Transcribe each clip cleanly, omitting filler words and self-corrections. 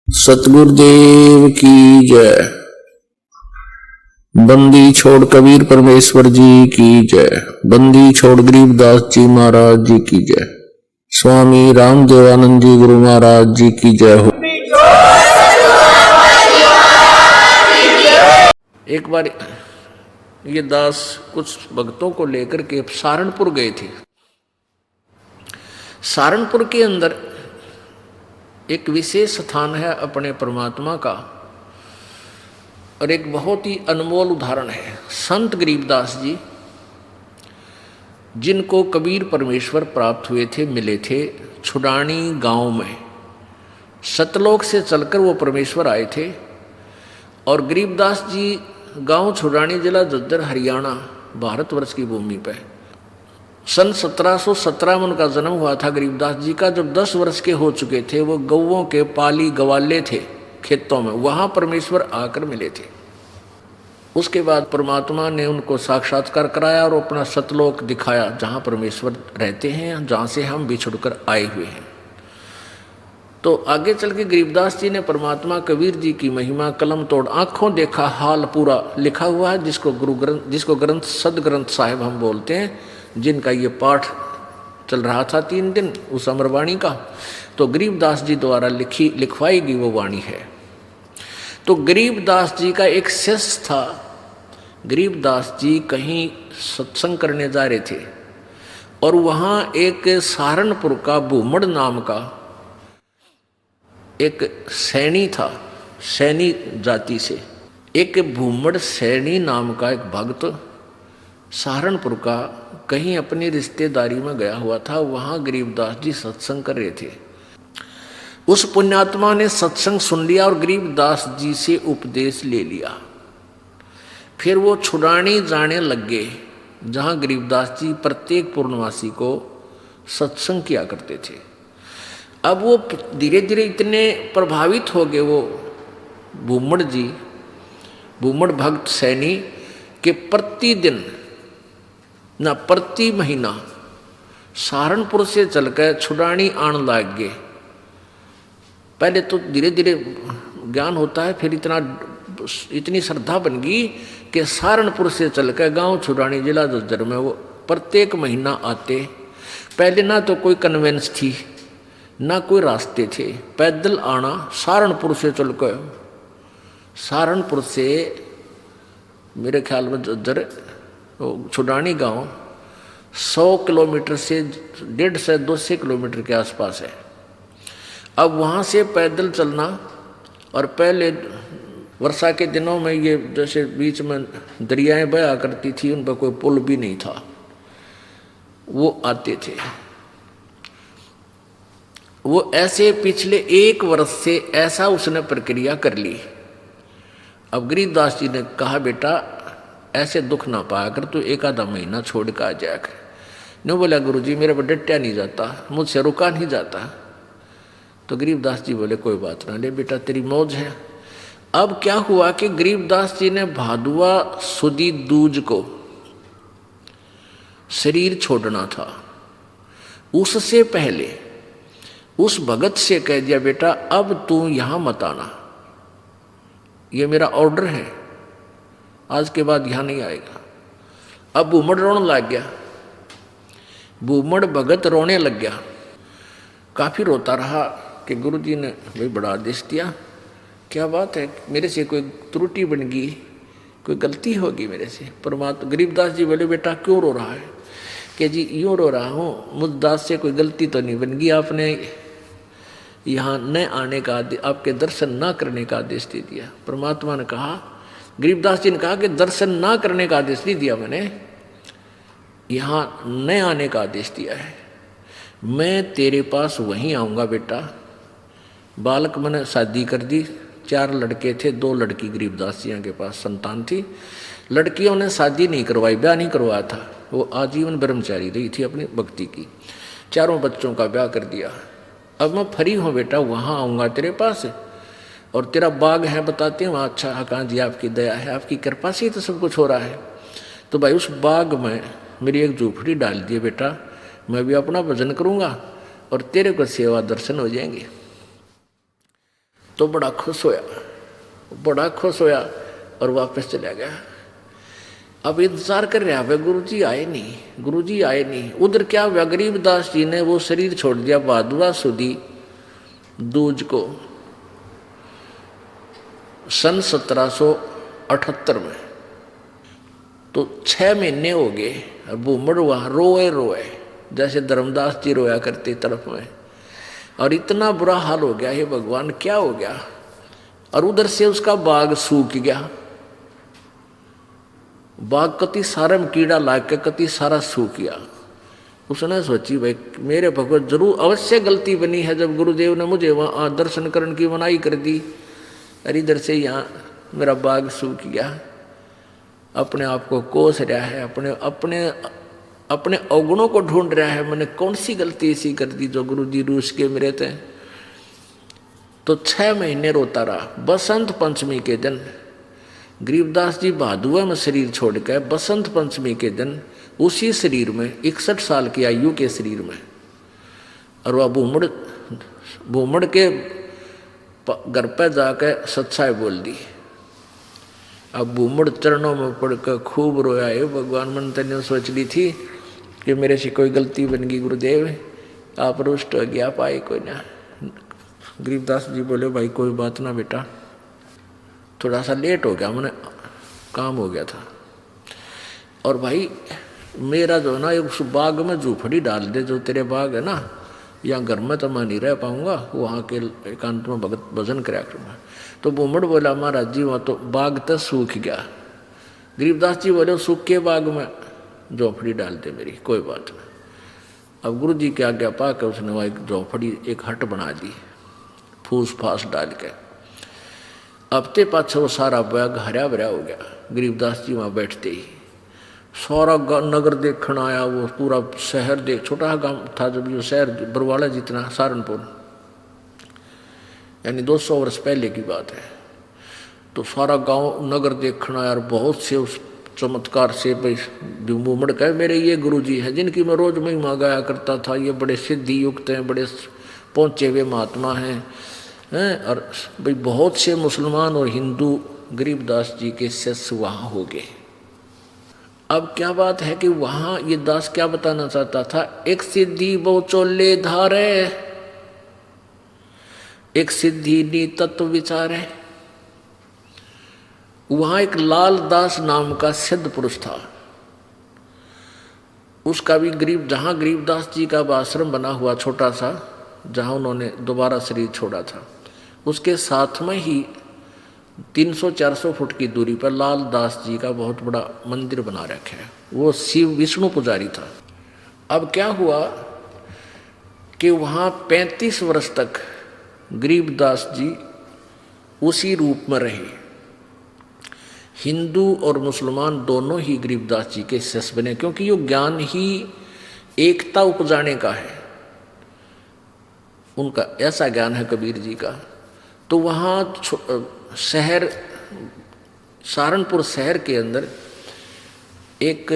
सतगुरुदेव की जय। बंदी छोड़ कबीर परमेश्वर जी की जय। बंदी छोड़ गरीबदास जी महाराज जी की जय। स्वामी रामदेवानंद जी गुरु महाराज जी की जय हो। एक बार ये दास कुछ भक्तों को लेकर के सहारनपुर गए थे। सहारनपुर के अंदर एक विशेष स्थान है अपने परमात्मा का और एक बहुत ही अनमोल उदाहरण है संत गरीबदास जी, जिनको कबीर परमेश्वर प्राप्त हुए थे, मिले थे छुडानी गांव में। सतलोक से चलकर वो परमेश्वर आए थे और गरीबदास जी गांव छुडानी, जिला झज्जर, हरियाणा, भारतवर्ष की भूमि पर सन 1717 में उनका जन्म हुआ था। गरीबदास जी का जब 10 वर्ष के हो चुके थे, वो गौओं के पाली गवाले थे खेतों में, वहां परमेश्वर आकर मिले थे। उसके बाद परमात्मा ने उनको साक्षात्कार कराया और अपना सतलोक दिखाया, जहां परमेश्वर रहते हैं, जहां से हम बिछुड़कर आए हुए हैं। तो आगे चल के गरीबदास जी ने परमात्मा कबीर जी की महिमा कलम तोड़ आंखों देखा हाल पूरा लिखा हुआ है, जिसको ग्रंथ सदग्रंथ साहिब हम बोलते हैं, जिनका ये पाठ चल रहा था 3 दिन उस अमरवाणी का। तो गरीबदास जी द्वारा लिखवाई गई वो वाणी है। तो गरीबदास जी का एक शिष्य था। गरीबदास जी कहीं सत्संग करने जा रहे थे और वहाँ एक सहारनपुर का भूमड़ नाम का एक सैनी था, सैनी जाति से एक भूमड़ सैनी नाम का एक भक्त सहारनपुर का कहीं अपनी रिश्तेदारी में गया हुआ था। वहाँ गरीबदास जी सत्संग कर रहे थे। उस पुण्यात्मा ने सत्संग सुन लिया और गरीबदास जी से उपदेश ले लिया। फिर वो छुडानी जाने लग गए, जहाँ गरीबदास जी प्रत्येक पूर्णवासी को सत्संग किया करते थे। अब वो धीरे धीरे इतने प्रभावित हो गए वो भूमड़ जी, भूमड़ भक्त सैनी, के प्रतिदिन ना प्रति महीना सहारनपुर से चलकर छुडानी आने लग गए। पहले तो धीरे धीरे ज्ञान होता है, फिर इतनी श्रद्धा बन गई कि सहारनपुर से चलकर गांव छुडानी, जिला झज्जर में वो प्रत्येक महीना आते। पहले ना तो कोई कन्वेंस थी, ना कोई रास्ते थे, पैदल आना सहारनपुर से चलकर। सहारनपुर से मेरे ख्याल में झज्जर छुडानी गांव 100 किलोमीटर से 150 से 200 किलोमीटर के आसपास है। अब वहाँ से पैदल चलना, और पहले वर्षा के दिनों में ये जैसे बीच में दरियाएं बहा करती थी, उन पर कोई पुल भी नहीं था, वो आते थे। वो ऐसे पिछले 1 वर्ष से ऐसा उसने प्रक्रिया कर ली। अब गरीबदास जी ने कहा, बेटा ऐसे दुख ना पाया कर, तू 1 आधा महीना छोड़ कर आ जाया कर। नहीं बोला, गुरुजी मेरे पर डटया नहीं जाता, मुझसे रुका नहीं जाता। तो गरीबदास जी बोले, कोई बात ना, ले बेटा तेरी मौज है। अब क्या हुआ कि गरीबदास जी ने भादुआ सुदी दूज को शरीर छोड़ना था। उससे पहले उस भगत से कह दिया, बेटा अब तू यहां मत आना, ये मेरा ऑर्डर है, आज के बाद यहां नहीं आएगा। अब भूमड़ रोने लग गया, भूमड़ भगत रोने लग गया। काफी रोता रहा कि गुरुजी ने भाई बड़ा आदेश दिया, क्या बात है, मेरे से कोई त्रुटि बन गई, कोई गलती होगी मेरे से। परमात्मा गरीबदास जी बोले, बेटा क्यों रो रहा है? कि जी यूँ रो रहा हूँ, मुझ दास से कोई गलती तो नहीं बन गई, आपने यहाँ न आने का, आपके दर्शन ना करने का आदेश दे दिया। परमात्मा ने कहा, गरीबदास जी ने कहा कि दर्शन ना करने का आदेश नहीं दिया मैंने, यहाँ न आने का आदेश दिया है। मैं तेरे पास वहीं आऊँगा बेटा। बालक मैंने शादी कर दी, 4 लड़के थे, 2 लड़की गरीबदास जी के पास संतान थी। लड़कियों ने शादी नहीं करवाई, ब्याह नहीं करवाया था, वो आजीवन ब्रह्मचारी रही थी अपनी भक्ति की। 4 बच्चों का ब्याह कर दिया। अब मैं फ्री हूँ बेटा, वहाँ आऊँगा तेरे पास, और तेरा बाग है बताते हैं वहाँ। अच्छा हाँ जी, आपकी दया है, आपकी कृपा से ही तो सब कुछ हो रहा है। तो भाई उस बाग में मेरी एक झोपड़ी डाल दिए बेटा, मैं भी अपना भजन करूँगा और तेरे को सेवा दर्शन हो जाएंगे। तो बड़ा खुश होया और वापस चला गया। अब इंतजार कर रहा है, गुरुजी आए नहीं। उधर क्या हुआ, गरीबदास जी ने वो शरीर छोड़ दिया भादुआ सुदी दूज को सन 1778 में। तो 6 महीने हो गए, भूमड़ वहां रोए जैसे धर्मदास जी रोया करते तरफ में। और इतना बुरा हाल हो गया, हे भगवान क्या हो गया। और उधर से उसका बाग सूख गया, बाग कति सारे में कीड़ा लाग के कति सारा सूख गया। उसने सोची भाई मेरे भगवत जरूर अवश्य गलती बनी है जब गुरुदेव ने मुझे वहाँ दर्शन करने की मनाही कर दी। अरे इधर से यहाँ मेरा बाग सूख गया। अपने आप को कोस रहा है, अपने अवगुणों को ढूंढ रहा है, मैंने कौन सी गलती ऐसी कर दी जो गुरुजी रूस के मेरे थे। तो 6 महीने रोता रहा। बसंत पंचमी के दिन गरीबदास जी भादुआ में शरीर छोड़कर बसंत पंचमी के दिन उसी शरीर में 61 साल की आयु के शरीर में, और वह भूमड़ के घर पर जाकर सच्चाई बोल दी। अब भूमड़ चरणों में पड़कर खूब रोया, है भगवान मन तने सोच ली थी कि मेरे से कोई गलती बन गई गुरुदेव, आप रुष्ट हो गया पाए कोई ना। गरीबदास जी बोले भाई कोई बात ना बेटा, थोड़ा सा लेट हो गया, मैंने काम हो गया था। और भाई मेरा जो है ना उस बाग में झूपड़ी डाल दे जो तेरे बाग है ना, यहाँ घर में तो मैं नहीं रह पाऊंगा, वहाँ के एकांत में भगत भजन कराया करूँगा। तो भूमड़ बोला महाराज जी वहाँ तो बाग तो सूख गया। गरीबदास जी बोले सूख के बाग में झोपड़ी डाल दे मेरी, कोई बात नहीं। अब गुरु जी की आज्ञा पा कर उसने वहाँ एक झोपड़ी एक हट बना दी फूस फास डाल के। हफ्ते पाछे वो सारा बाग हरा भरा हो गया। गरीबदास जी वहाँ बैठते ही सारा नगर देखने आया, वो पूरा शहर देख, छोटा गांव था जब ये शहर बरवाला जितना, सहारनपुर, यानी 200 वर्ष पहले की बात है। तो सारा गांव नगर देखना यार, बहुत से उस चमत्कार से भूमड़ कहे मेरे ये गुरुजी हैं जिनकी मैं रोज महिमा गाया करता था, ये बड़े सिद्धि युक्त हैं, बड़े पहुँचे हुए महात्मा हैं। और भाई बहुत से मुसलमान और हिंदू गरीबदास जी के शिष्य वहाँ हो गए। अब क्या बात है कि वहाँ ये दास क्या बताना चाहता था, एक सिद्धि बहु चोले धारे, एक सिद्धि नी तत्व विचारे। वहां एक लाल दास नाम का सिद्ध पुरुष था, उसका भी जहां गरीबदास जी का आश्रम बना हुआ छोटा सा, जहां उन्होंने दोबारा शरीर छोड़ा था, उसके साथ में ही 300-400 फुट की दूरी पर लाल दास जी का बहुत बड़ा मंदिर बना रखा है। वो शिव विष्णु पुजारी था। अब क्या हुआ कि वहां 35 वर्ष तक गरीबदास जी उसी रूप में रहे। हिंदू और मुसलमान दोनों ही गरीबदास जी के शिष्य बने, क्योंकि ये ज्ञान ही एकता उपजाने का है, उनका ऐसा ज्ञान है कबीर जी का। तो वहाँ शहर सहारनपुर शहर के अंदर एक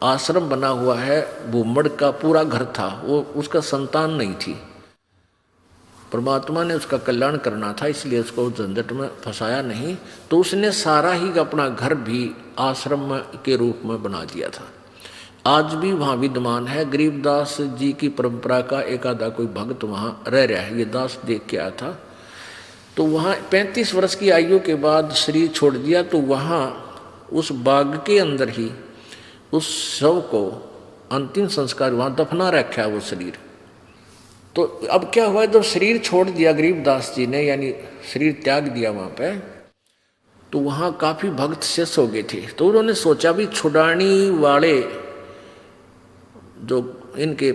आश्रम बना हुआ है, भूमड़ का पूरा घर था, वो उसका संतान नहीं थी। परमात्मा ने उसका कल्याण करना था, इसलिए उसको झंझट में फंसाया नहीं, तो उसने सारा ही अपना घर भी आश्रम के रूप में बना दिया था। आज भी वहाँ विद्यमान है। गरीबदास जी की परंपरा का एक आधा कोई भक्त वहाँ रह रहा है, ये दास देख के आया था। तो वहाँ 35 वर्ष की आयु के बाद शरीर छोड़ दिया, तो वहाँ उस बाग के अंदर ही उस शव को अंतिम संस्कार वहाँ दफना रखा है वो शरीर। तो अब क्या हुआ, जब शरीर छोड़ दिया गरीबदास जी ने, यानी शरीर त्याग दिया वहाँ पे, तो वहाँ काफ़ी भक्त शेष हो गए थे। तो उन्होंने सोचा भी छुड़ानी वाले जो इनके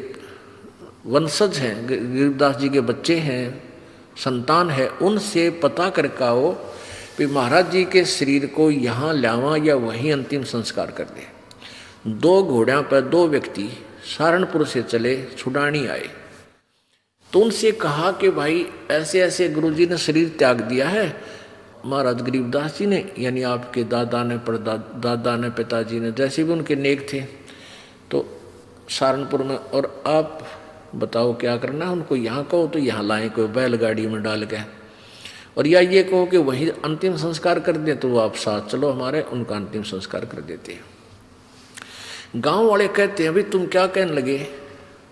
वंशज हैं, गरीबदास जी के बच्चे हैं, संतान है, उनसे पता करके आओ कि महाराज जी के शरीर को यहाँ लावा या वहीं अंतिम संस्कार कर दे। 2 घोड़ों पर 2 व्यक्ति सहारनपुर से चले, छुड़ानी आए। तो उनसे कहा कि भाई ऐसे ऐसे गुरुजी ने शरीर त्याग दिया है, महाराज गरीबदास जी ने, यानी आपके दादा ने, दादा ने, पिताजी ने, जैसे भी उनके नेक थे, तो सहारनपुर में, और आप बताओ क्या करना है, उनको यहाँ कहो तो यहाँ लाएं कोई बैलगाड़ी में डाल के। और या ये कहो कि वही अंतिम संस्कार कर दे, तो वो आप साथ चलो हमारे, उनका अंतिम संस्कार कर देते हैं। गांव वाले कहते हैं भाई तुम क्या कहने लगे,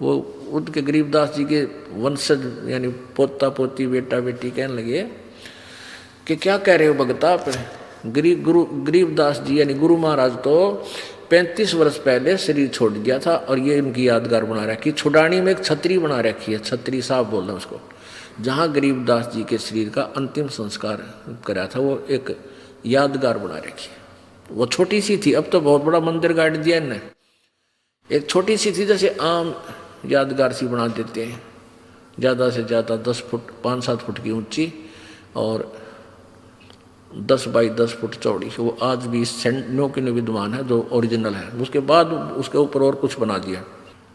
वो उनके गरीबदास जी के वंशज यानी पोता पोती बेटा बेटी कहने लगे कि क्या कह रहे हो भगता आप। गरीबदास जी यानी गुरु महाराज तो 35 वर्ष पहले शरीर छोड़ दिया था और ये उनकी यादगार बना रखी। छुडानी में एक छतरी बना रखी है, छतरी साहब बोल रहे हैं उसको, जहाँ गरीबदास जी के शरीर का अंतिम संस्कार करा था, वो एक यादगार बना रखी है। वो छोटी सी थी, अब तो बहुत बड़ा मंदिर गाड़ दिया इन्हें। एक छोटी सी थी, जैसे आम यादगार सी बना देते हैं, ज़्यादा से ज़्यादा 10 फुट 5-7 फुट की ऊंची और 10 बाई 10 फुट चौड़ी। वो आज भी नो के विद्वान है जो ओरिजिनल है। उसके बाद उसके ऊपर और कुछ बना दिया,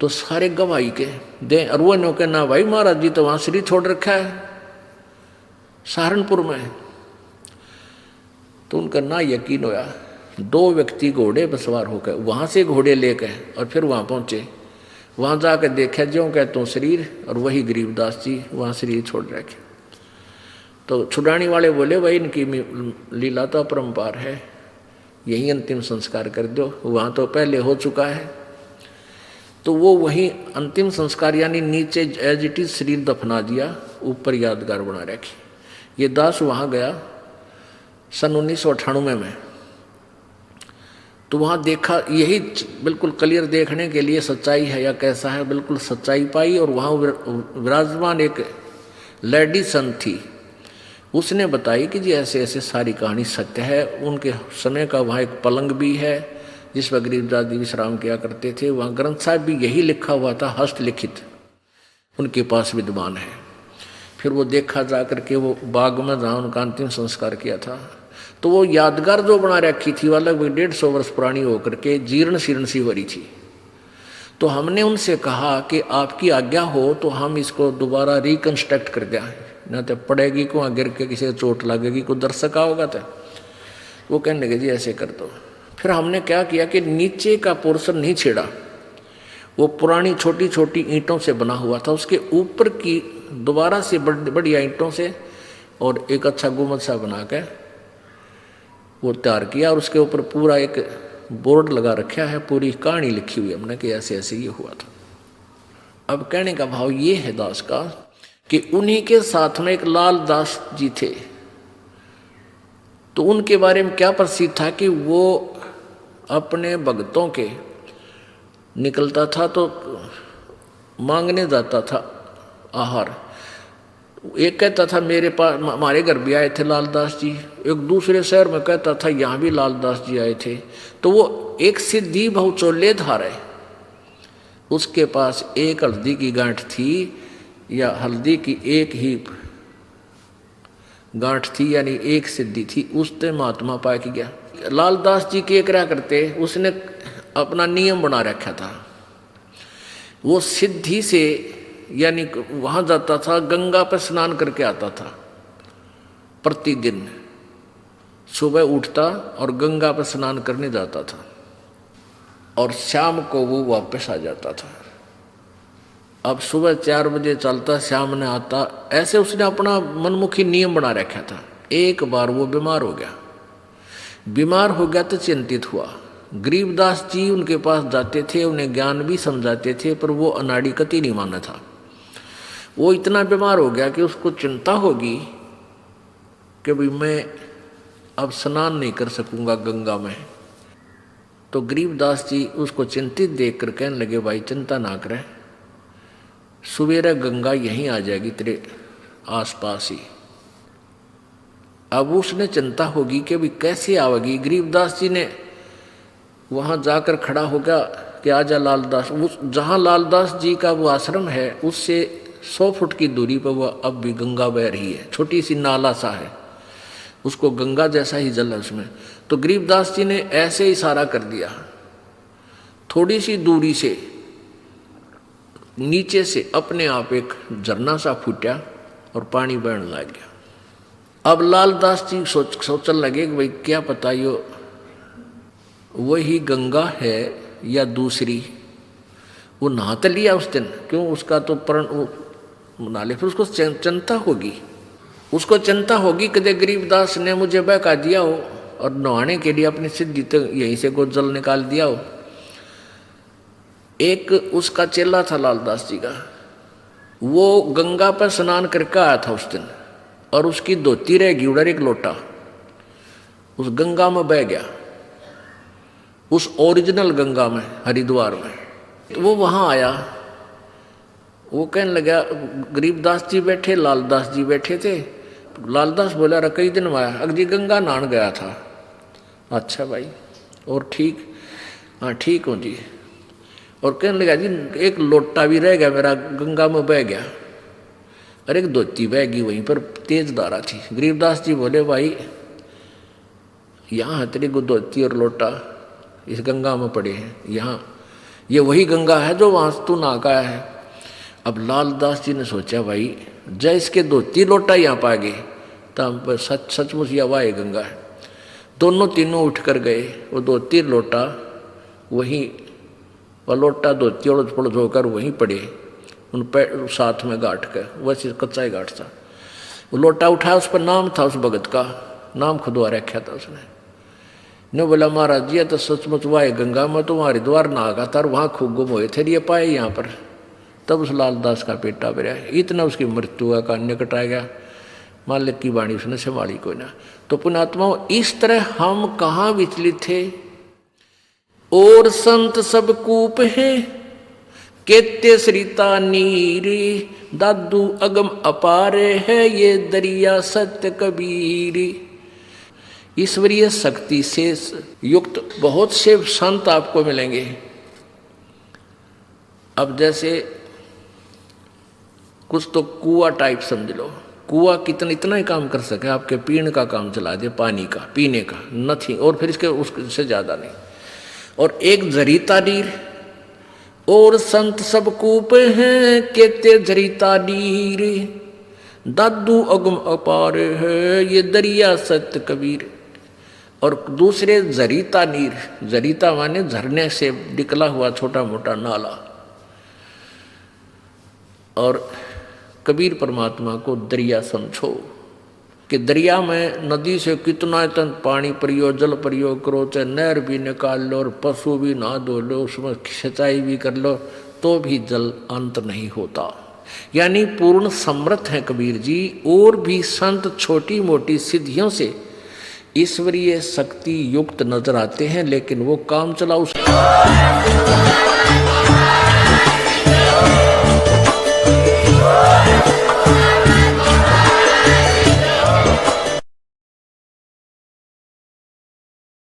तो सारे गवाही के दे। और वो नो के ना भाई महाराज जी तो वहाँ शरीर छोड़ रखा है सहारनपुर में। तो उनका ना यकीन होया, 2 व्यक्ति घोड़े पर सवार होकर वहाँ से घोड़े लेकर और फिर वहाँ पहुँचे। वहाँ जाकर देखा ज्यों कहते हो शरीर, और वही गरीबदास जी वहाँ शरीर छोड़ रखे। तो छुड़ानी वाले बोले भाई इनकी लीला तो अपरंपार है, यही अंतिम संस्कार कर दो, वहाँ तो पहले हो चुका है। तो वो वही अंतिम संस्कार यानी नीचे एज इट इज शरीर दफना दिया, ऊपर यादगार बना रखी। ये दास वहाँ गया सन 1998 में, तो वहाँ देखा यही बिल्कुल क्लियर देखने के लिए सच्चाई है या कैसा है, बिल्कुल सच्चाई पाई। और वहाँ विराजमान एक लेडी संत थी, उसने बताई कि जी ऐसे ऐसे सारी कहानी सत्य है। उनके समय का वहाँ एक पलंग भी है जिस पर गरीबदास जी विश्राम किया करते थे। वहाँ ग्रंथ साहब भी यही लिखा हुआ था, हस्तलिखित उनके पास विद्वान है। फिर वो देखा जा करके वो बाग में जहाँ उनका अंतिम संस्कार किया था, तो वो यादगार जो बना रखी थी वो लगभग 150 वर्ष पुरानी होकर के जीर्ण शीर्ण सी भरी थी। तो हमने उनसे कहा कि आपकी आज्ञा हो तो हम इसको दोबारा रिकन्स्ट्रक्ट कर दें, न तो पड़ेगी को गिर के किसी को चोट लगेगी, को दर्शक होगा। तो वो कहने लगे जी ऐसे कर दो। फिर हमने क्या किया कि नीचे का पोर्शन नहीं छेड़ा, वो पुरानी छोटी छोटी ईंटों से बना हुआ था, उसके ऊपर की दोबारा से बढ़िया ईंटों से और एक अच्छा गुम्बद सा बना के वो तैयार किया। और उसके ऊपर पूरा एक बोर्ड लगा रखा है, पूरी कहानी लिखी हुई हमने कि ऐसे ऐसे ये हुआ था। अब कहने का भाव ये है दास का कि उन्हीं के साथ में एक लाल दास जी थे। तो उनके बारे में क्या प्रसिद्ध था कि वो अपने भक्तों के निकलता था तो मांगने जाता था आहार। एक कहता था मेरे पास हमारे घर भी आए थे लालदास जी, एक दूसरे शहर में कहता था यहाँ भी लालदास जी आए थे। तो वो एक सिद्धि बहुचोले धारे, उसके पास एक हल्दी की गांठ थी या हल्दी की एक ही गांठ थी, यानी एक सिद्धि थी, उससे महात्मा पा के गया। लालदास जी के क्या करते, उसने अपना नियम बना रखा था। वो सिद्धि से यानी वहाँ जाता था, गंगा पर स्नान करके आता था प्रतिदिन। सुबह उठता और गंगा पर स्नान करने जाता था और शाम को वो वापस आ जाता था। अब सुबह 4 बजे चलता, शाम ने आता, ऐसे उसने अपना मनमुखी नियम बना रखा था। एक बार वो बीमार हो गया। बीमार हो गया तो चिंतित हुआ। गरीबदास जी उनके पास जाते थे, उन्हें ज्ञान भी समझाते थे, पर वो अनाड़ी कति नहीं माना था। वो इतना बीमार हो गया कि उसको चिंता होगी कि भाई मैं अब स्नान नहीं कर सकूंगा गंगा में। तो गरीबदास जी उसको चिंतित देखकर कहने लगे भाई चिंता ना करे, सवेरे गंगा यहीं आ जाएगी तेरे आसपास ही। अब उसने चिंता होगी कि भाई कैसे आवेगी। गरीबदास जी ने वहाँ जाकर खड़ा होगा कि आजा लालदास। उस जहाँ लालदास जी का वो आश्रम है उससे 100 फुट की दूरी पर वह अब भी गंगा बह रही है, छोटी सी नाला सा है, उसको गंगा जैसा ही जल है उसमें। तो गरीबदास जी ने ऐसे इशारा कर दिया, थोड़ी सी दूरी से नीचे से अपने आप एक झरना सा फूटा और पानी बहने लग गया। अब लालदास जी सोचने लगे कि भाई क्या पता यो वही गंगा है या दूसरी। वो नहा तो लिया उस दिन, क्यों उसका तो प्रण बना ले, फिर उसको चिंता होगी। उसको चिंता होगी कदे गरीबदास ने मुझे बहका दिया हो और नहाने के लिए अपनी सिद्धि तो यहीं से को जल निकाल दिया हो। एक उसका चेला था लालदास जी का, वो गंगा पर स्नान करके आया था उस दिन, और उसकी धोती रहेगी उधर एक लोटा उस गंगा में बह गया, उस ओरिजिनल गंगा में हरिद्वार में। तो वो वहां आया, वो कहने लगा, गरीबदास जी बैठे, लालदास जी बैठे थे। लालदास बोला, अरे कई दिन में आया, अगजी गंगा नहान गया था। अच्छा भाई, और ठीक? हाँ ठीक हूँ जी। और कहने लगा, जी एक लोटा भी रह गया मेरा, गंगा में बह गया, और एक धोती बह गई वहीं पर, तेज धारा थी। गरीबदास जी बोले, भाई यहाँ तेरी धोती और लोटा इस गंगा में पड़े हैं, यहाँ ये वही गंगा है जो वहाँ तू नहा का है। अब लालदास जी ने सोचा, भाई जय इसके धोती लोटा यहाँ पा गए तो सचमुच यह वाह गंगा है। दोनों तीनों उठ कर गए, वो धोती लोटा वहीं, वह लोटा धोती और पड़ोस होकर वहीं पड़े, उन पैर साथ में गांठ कर, वैसे कच्चा ही गांठ था। वो लोटा उठाया, उस पर नाम था उस भगत का, नाम खुदवा रखा था उसने। ने बोला, महाराज जी तो सचमुच वाह गंगा में तो वहाँ हरिद्वार नहा था और वहाँ खूब गुम हुए थे, ये पाए यहाँ पर। तब उस लालदास का पेटा भरा, इतना उसकी मृत्यु का निकट आ गया। मालिक की वाणी उसने संभाली कोई ना। तो पुण्यात्माओं, इस तरह हम कहाँ विचलित थे। और संत सब कूप है, केते सरिता नीरी, दादू अगम अपारे है, ये दरिया सत्य कबीरी। ईश्वरीय शक्ति से युक्त बहुत से संत आपको मिलेंगे। अब जैसे कुछ तो कुआ टाइप समझ लो, कुआ इतना ही काम कर सके, आपके पीने का काम चला दे, पानी का पीने का नथिंग, और फिर इसके उससे ज्यादा नहीं। और एक जरीता नीर, और संत सब कूप हैं, केते जरीता नीर, दादू अगम अपार है, ये दरिया सत्य कबीर। और दूसरे जरीता नीर, जरीता माने झरने से निकला हुआ छोटा मोटा नाला। और कबीर परमात्मा को दरिया समझो कि दरिया में नदी से कितना इतना पानी परियो, जल प्रयोग करो, चाहे नहर भी निकाल लो और पशु भी नहा धो लो, उसमें सिंचाई भी कर लो, तो भी जल अंत नहीं होता। यानी पूर्ण समर्थ है कबीर जी। और भी संत छोटी मोटी सिद्धियों से ईश्वरीय शक्ति युक्त नजर आते हैं, लेकिन वो काम चलाओ